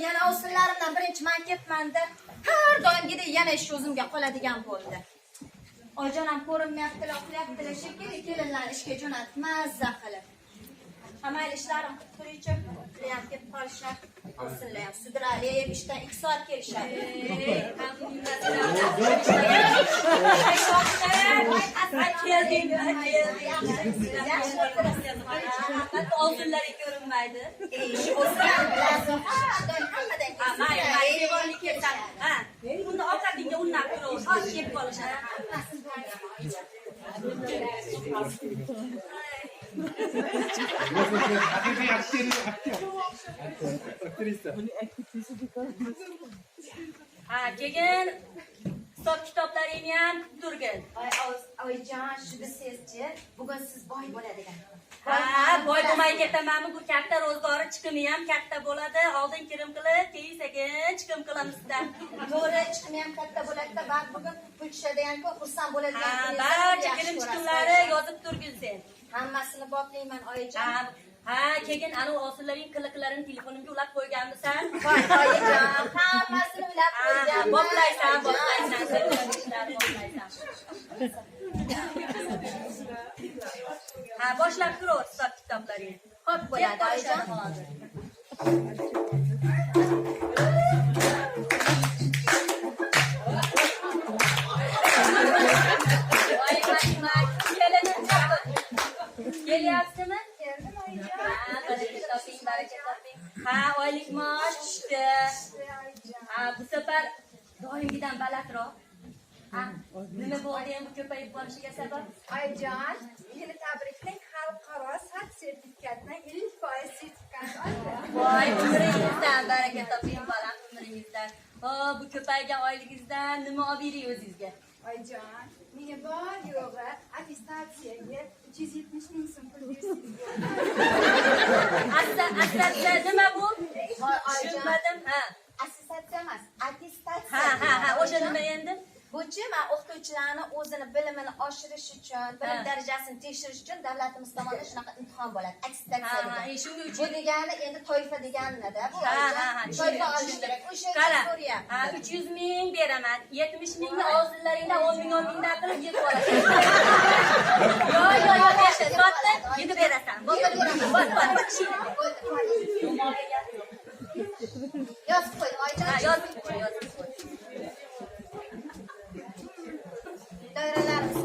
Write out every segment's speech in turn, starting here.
yana ovsinlarimdan birinchi man ketmanda har doimgidek yana ish o'zimga qoladigan bo'ldi. Oyijonam ko'rinmayaptilar, uxlayaptilar shekilli, kelinlar ishga jo'natib mazza qilib. Amal ishlarim qilib turuvchi, ular ketib qolishar. Ovsinlar ham sudrali, ishdan 2 soat kelishadi. Oldinlari ko'rinmaydi. Buni ovqatingga unnab turib, hozir yeb qolishadi. Keyin hisob kitoblaringni ham turgin. Oyijon, shu desangchi, bugun siz boy bo'ladigan. Boy bo'lmay ketamanmi? Bu katta ro'zg'ori chiqimi ham katta bo'ladi. Oldin kirim qilib, keyin sekin chiqim qilamizda. To'g'ri, chiqimi ham katta bo'ladi-da, ba'zi bugun pul tushadigan-ku, xursand bo'ladigan. Barcha kirim chiqimlari yozib turgin sen. Hammasini boplayman, oyijon. Keyin anu osillarning qiliqlarini telefonimga ulab qo'yganmisan? Voy, oyijon, hammasini ulab qo'yganman. Boplaysan. Boshlab tur hisob kitoblaringni. Xo'p bo'ladi, oyijon. Kelyapsizmi? Keldim, oyijon. Baraka toping. Oylik maosh tushdi. Bu safar doimgidan balandroq. Nima bo'ldi endi ko'payib borishiga sabab? Oyijon, meni tabriklang, xalqaro sat sertifikatdan 50% sertifikat oldi. Voy, umringizdan baraka toping, bolam, umringizdan. Bu ko'paygan oyligingizdan nima olib bering o'zingizga? Oyijon, menga bor yo'g'i attestatsiyaga 370 ming so'm pul bersangiz. Attestatsiya nima bu? Tushunmadim. Attestatsiya emas, attestatsiya. O'sha nima endi? Bu-chi, men o'qituvchilarni o'zini bilimini oshirish uchun, bilim darajasini tekshirish uchun davlatimiz tomonidan shunaqa imtihon bo'ladi. Attestatsiya degan. Shuning uchun bu degani endi toifa deganida bu. Toifa olish kerak. O'sha so'rayapman. 300 ming beraman. 70 mingni og'zinglaringdan 10 mingdan qilib yeb olasan. Yo'q, yaxshi. Sotdi, yeb berasan. Bo'ldi, beraman. Bor. Yozib qo'ydim, oyijon. Yozib qo'y. Doiralarimiz.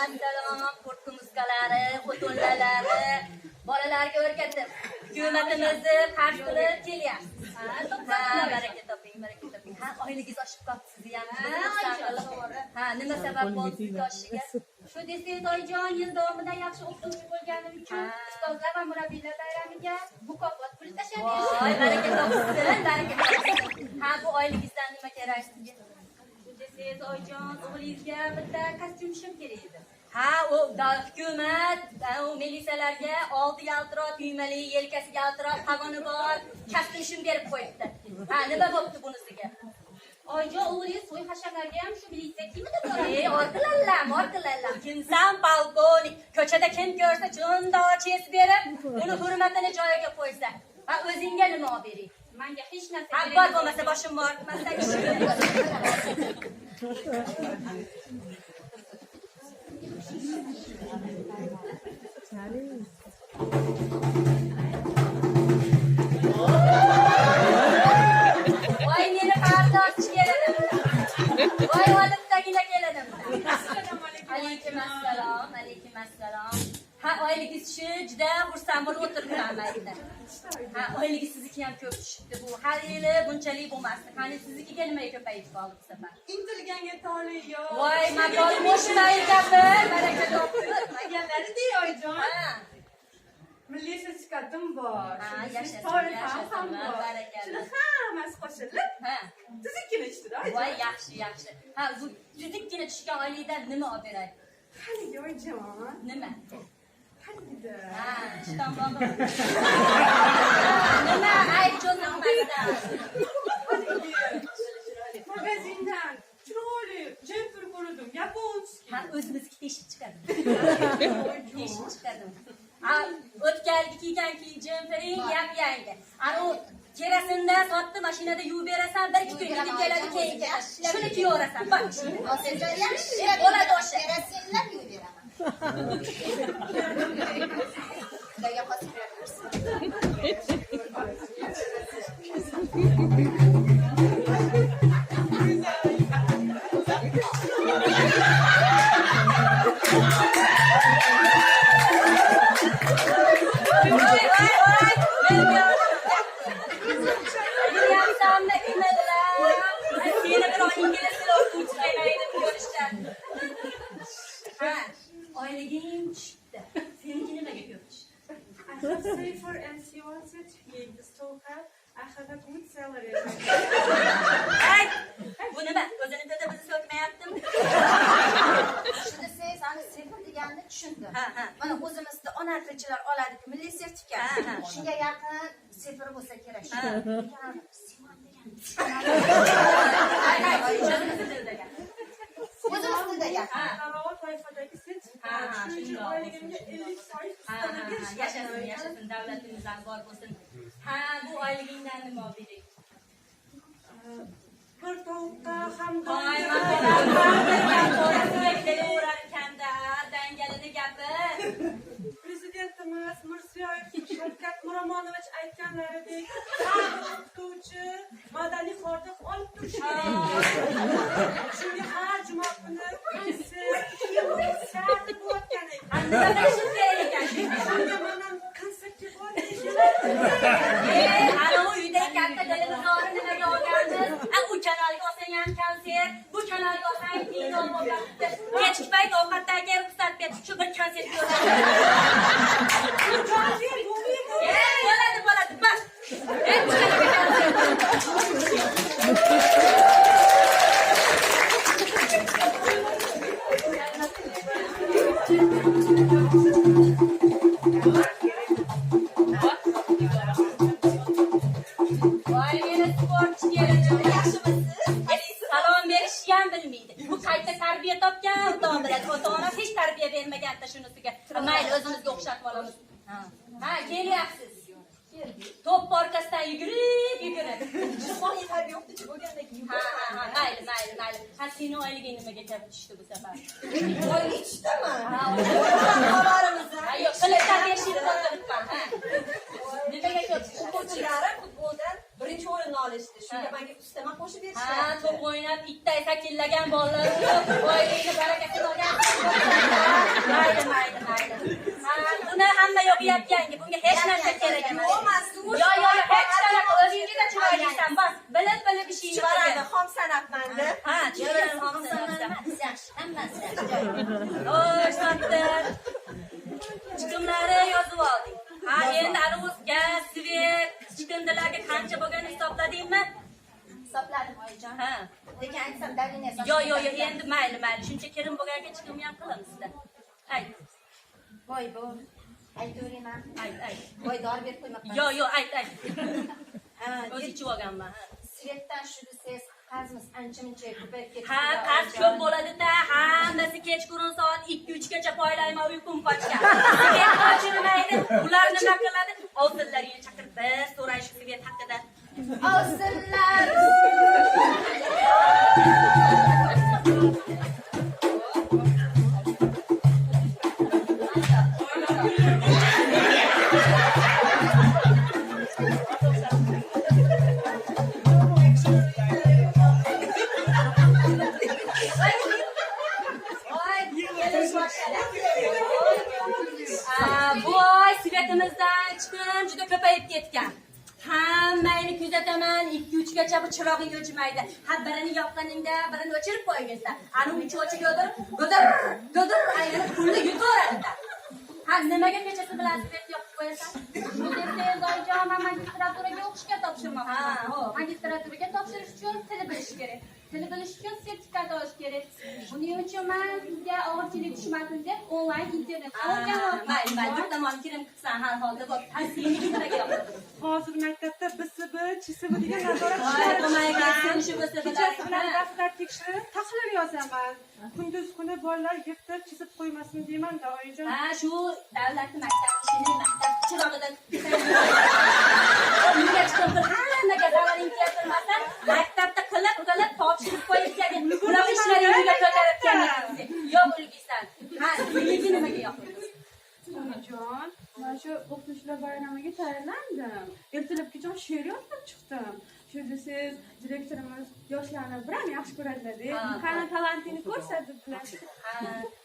Assalom, qurtumushkalari, xotinlalari, bolalarga o'rgatib, hukumatimizni qarz qilib kelyapsiz. Baraka toping. Oyligingiz oshib qolibdi sizni ham. Nima sabab bo'ldi sizni oshishiga? Shu desangiz oyijon, yil davomida yaxshi o'qituvchi bo'lganim uchun ustozlar va murabbiylar bayramiga mukofot puli tashlab Voy, baraka topsin. Bu oyligingizdan nima kerak sizga? Shu desangiz oyijon, o'g'lingizga bitta kostyum kerak edi. U hukumat, militsiyalarga oldi yaltiroq tuymali, yelkasiga yaltiroq pag'oni bor, kostyum berib qo'yibdi. Nima bo'libdi bunisiga? Oyijon, o'g'lingiz to'y hashamlarga ham shu militsiya kiyimida boradi. Ortilallam. Kimsan, polkovnik? Ko'chada kim ko'rsa, cho'ndoch yesib berib, uni hurmatini joyiga qo'ysa. O'zingga nima olib bering? Menga hech narsa Bor bo'lmasa boshimni ortmasdan ishim. Voy, meni qardosh keladim. Voy, olibdagina keladim. Alaykum assalom. Oyligingiz shu juda xursand bo'lib o'tiribman mayda. Oyligi sizniki ham ko'p tushibdi. Bu har yili bunchalik bo'lmasdi. Qani siznikiga nimaga ko'payib qoldi bu safar? Intilganga tole yo'q. Voy, maqol qo'shmay gapir, baraka toping. Maganlari oyijon. Milliy sertifikatim bor. Yashasın. Toifam ham bor. Barakalla. Shuni hammasi qo'shilib, tuzukkina tushdi oyijon. Voy, yaxshi. Bu tuzukkina tushgan oylikdan nima olib beray? Haligi oyijon. Nima? Haligida. Ishton bog'i. Nima ayb cho'zilmasdan? Magazindan chiroyli jemper Ha, o'zimizga teshib chiqadi. Teshib chiqadi. Ha, o'tkalgi kiygan jempiring yap-yangi. Ana u kerasinda sotdi, mashinada yuvib berasan, 1-2 kun yetib keladi keyin. Shuni kiyaverasan. Bak. Bo'ladi o'sha. Kerasinlar yuvib beraman. Xudoga qosib berarsiz. Oyliging tushibdi. Seniki nimaga ko'p tushdi? I have safer and she wanted to stole her. I have a good salary. Bu nima? O'zini bizni so'kmayaptimi? Shuni siz ana sifir deganini tushundim. Ha. Mana o'zimizda ona tilchilar oladi milliy sertifikat. Shunga yaqin sifir bo'lsa kerak. Simon degan. O'zimiz tildaga. Harorat toifadagi sertifikat. Shuning uchun oyligimga 50% ustama berishadi. Yashasin, davlatimizdan bor bo'lsin. Ha, bu oyligingdan nima olding? Bir tovuqqa ham kelaverarkanda dangalini gapir. Prezidentimiz Mirziyoyev Shavkat Miromonovich aytganlaridek har o'qituvchi madaniy hordiq olib turishi kerak. Shunga har juma kuni konsert, sart bo'layotgan ekan. Shunga mana konsertga bordik. Ana u uyda katta televizorni nimaga olganmiz? U kanalga olsang ham konsert, bu kanalga olsang kino bo'lyapti. Kechki payt ovqatdan keyin ruxsat ber, shu bir konsertga bo'ladi, bas. Voy, meni sportchi keladi. Yaxshimisiz? Salom berishni ham bilmaydi. Bu qayta tarbiya topgan ota biladi. Ota-onasi hech tarbiya bermaganda shunisiga. Mayli, o'zimizga o'xshatib olamiz. Ha, kelyapsiz. Top orqasidan yugurib. Jismoniy tarbiya o'qituvchi bo'lgandan keyin Mayli. Ha, seni oyliging nimaga tushdi bu safar? oylik tushdimi? Xabarimiz. Yo'q, qilishdan berishni qo'yibman. Nimaga ko'p? O'quvchilari futboldan birinchi o'rinni olishdi. Shunga menga ustama qo'shib berishdi. Ha, top o'ynab itday sakillagan bolalar oylikni barakasini olgan. Mayli. Ha, buni hamma yo'qyapganki, bunga hech narsa kerak emas. Yo'q, hech qanaqa o'zingga chiroylisan. Bas, bilib ishingni Chivaradi, xom sanabmanda. Ha, chivaradi, xom Hammasi yaxshi, hammasi yaxshi. Oy, sotdir. Chiqimlari yozib olding. Ha, endi aruzga, svet, chiqindilarga qancha bo'lganini hisobladingmi? Hisobladim oyijon. Ha. Lekin aytsam dalini Yo'q, endi mayli. Shuncha kirim bo'lganga chiqim ham qilamizda. Ayt. Voy bu. Aytaveraman. Ayt. Voy dori berib qo'ymabman. Yo'q, ayt. Ha, O'zi ichib olganman. svetdan shu desangiz qazimiz ancha-muncha ko'payib ketdi. Ha, qaz ko'p bo'ladi-da, hammasi kechqurun soat 2-3 gacha poylayman uyqum qochgan. Svet qochirmaydi, ular nima qiladi? Ovsinlaringni chaqirib bir so'rayish svet haqida. Ovsinlar. Bu oy svetimizdan chiqim juda ko'payib ketgan. Hammani kuzataman, 2-3 gacha bu chirog'ing o'chmaydi. Ha, birini yoqqaningda birini o'chirib qo'yingizda. Ana uchi go'dir aylanib pulni yutaveradi-da. Ha, nimaga kechasi bilan svet yoqib qo'yasan? Bu deb oyijon, men magistraturaga o'qishga topshirmoqchiman. Magistraturaga topshirish uchun til bilish kerak. Tili bilish uchun sertifikat olish kerak. Buning uchun men sizga og'irchilik tushmasin deb onlayn internet Mayli, bir tomon kirim qilsan har holda bor. Tasirni nimaga yoqadi? Hozir maktabda BSB, CSB degan nazorat Voy, ishlari bo'lmaydi, shu bo'lsa kechasi bilan daftar tekshirib, tahlil yozaman. Kunduz kuni bolalar yirtib, chizib qo'ymasin deyman-da, oyijon. Ha, shu davlatning maktab ishini maktab chirog'ida nega chiqib hammaga zararing keltirmasan, maktabda qilib topshirib qo'yishgan. Bunaqa ishlarni nega ko'tarayotganingizni yo'q bilgiysan. Ha, nega nimaga yoqdi? Onajon, men shu o'qituvchilar bayramiga tayyorlandim. Ertalabgacha she'r yozib chiqdim. Shunda siz direktorimiz yoshlarni biram yaxshi ko'radilar-da. Qani talantingni ko'rsatdilar.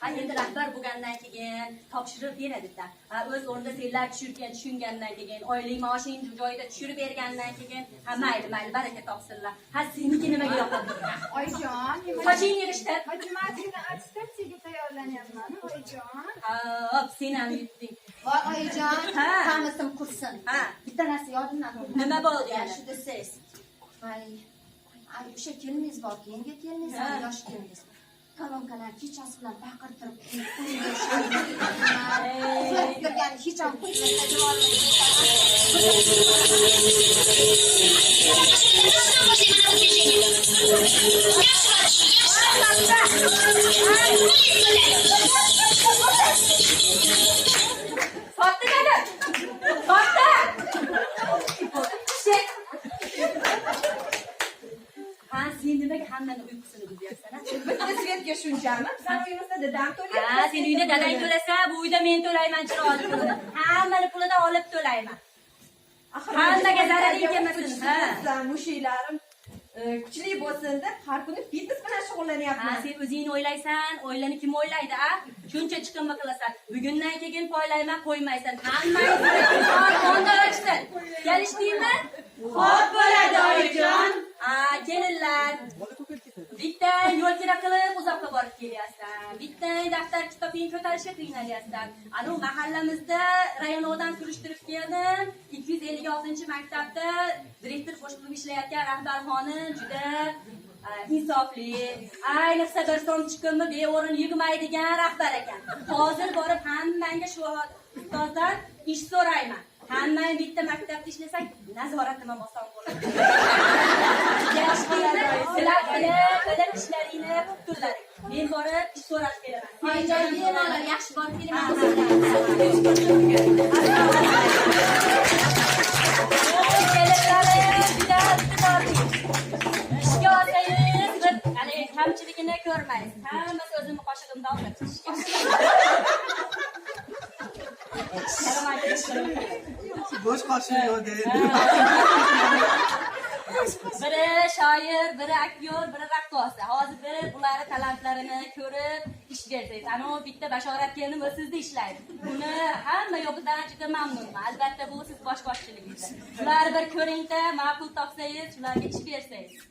Ha, endi rahbar bo'lgandan keyin topshirib beradi-da. Ha, o'z o'rnida senlar tushungandan keyin, oylik maoshingni joyida tushirib bergandan keyin, ha, mayli, baraka topsinlar. Ha, seniki nimaga yoqadi? Oyijon, Soching yig'ishtir. matematikada attestatsiyaga tayyorlanyapman, oyijon. Hop, sen ham yutding. Voy oyijon, Ha. qamisim qursin. Ha. Bitta narsa yodimdan Nima bo'ldi yana? Shu desiz. Ay, o'sha keliniz bor, keyingi keliniz, Ha. yosh keliniz. Kolonkalar kechasi bilan baqirtirib qo'ygan hech ham Sotdi dedi. Sotdi. Ha, sen nimaga hammani uyqusini buzyapsan? Bitta svetga shunchami? Bizlar uyimizda dadam to'layapti. Ha, sen uyda dadang to'lasa, bu uyda men to'layman chiroyli pulini. Hammani pulidan olib to'layman. Hammaga zararing kelmasin. Ha. Mushaklarim kuchli bo'lsin deb har kuni fitness bilan Ha, shug'ullanyapman. sen o'zingni o'ylaysan, oilani kim o'ylaydi, a? Shuncha chiqimma qilasan. Bugundan keyin poylayman qo'ymaysan. Hammangiz onda ochsin. Kelishdingmi? Xo'p bo'ladi, oyijon. Ha, kelinlar. Bitta yo'l kira qilib uzoqqa borib kelyapsan. Bitta daftar kitobingni ko'tarishga qiynalyapsan. Ana mahallamizda rayondan surishtirib keldim. 256-maktabda direktor boshqarib ishlayotgan rahbar xonim juda insofli, ayniqsa bir so'm chiqimni beo'rin yig'maydigan rahbar ekan. Hozir borib hammanga shu ustozdan ish so'rayman. Hammang bitta maktabda ishlasak, nazoratim ham oson bo'ladi. Yaxshimi? Sizlar qilib ishlaringni qilib men borib ish so'rab kelaman. oyijon, bemalol yaxshi borib kelaman. Ishga olsangiz, bir kamchiligini ko'rmaysiz. Hammasi o'zimni qoshig'imda olib Boş kaşıyor yok değil. Biri shoir, biri aktyor, biri raqqosa. Hozir biri bularni talantlarini ko'rib ish bersangiz, ana bitta bashorat kelinim o'zingizda ishlaydi. Buni hamma yo'qidan juda mamnunman. Albatta bu siz bosh qoshchiligingizda. Ularni bir ko'ringda, ma'qul topsangiz, ularga ish bersangiz.